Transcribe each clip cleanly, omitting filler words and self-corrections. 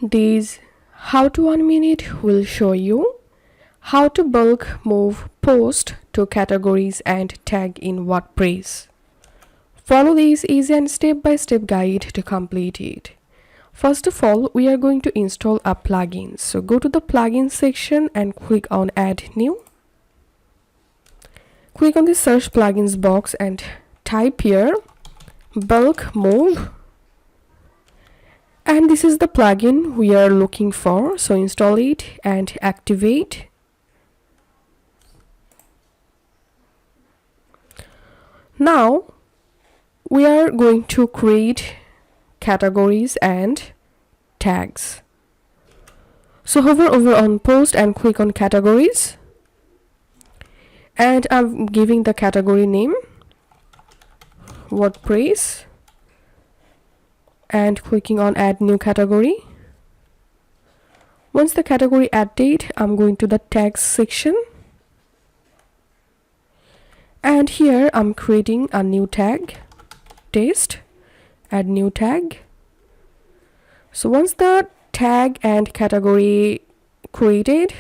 This how to 1 minute will show you how to bulk move post to categories and tag in WordPress. Follow this easy and step-by-step guide to complete it. First of all, we are going to install a plugin. So go to the plugin section and click on add new. Click on the search plugins box and type here bulk move. And this is the plugin we are looking for. So install it and activate. Now we are going to create categories and tags. So hover over on post and click on categories, and I'm giving the category name WordPress and clicking on add new category. Once the category added, I'm going to the tags section, and here I'm creating a new tag, test, add new tag. So once the tag and category created,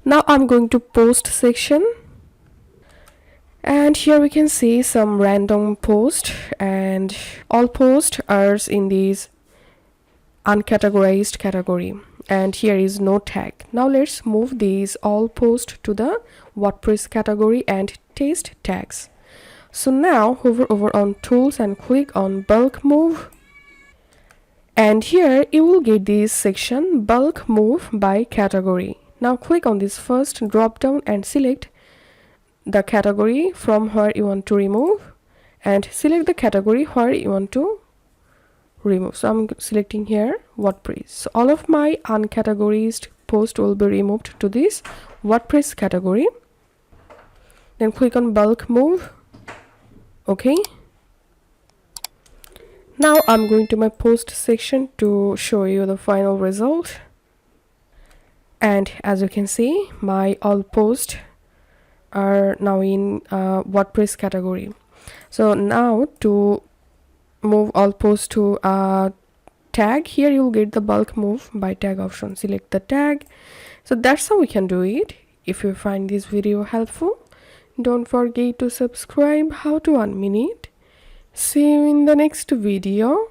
now I'm going to post section, and here we can see some random post, and all posts are in this uncategorized category, and here is no tag. Now let's move these all posts to the WordPress category and test tags. So now hover over on tools and click on bulk move, and here you will get this section bulk move by category. Now click on this first drop down and select the category from where you want to remove, and select the category where you want to remove. So I'm selecting here WordPress. So all of my uncategorized post will be removed to this WordPress category. Then click on bulk move. Okay. Now I'm going to my post section to show you the final result. And as you can see, my all posts are now in WordPress category. So now to move all posts to a tag, here you'll get the bulk move by tag option. Select the tag. So that's how we can do it. If you find this video helpful, don't forget to subscribe how to 1 minute. See you in the next video.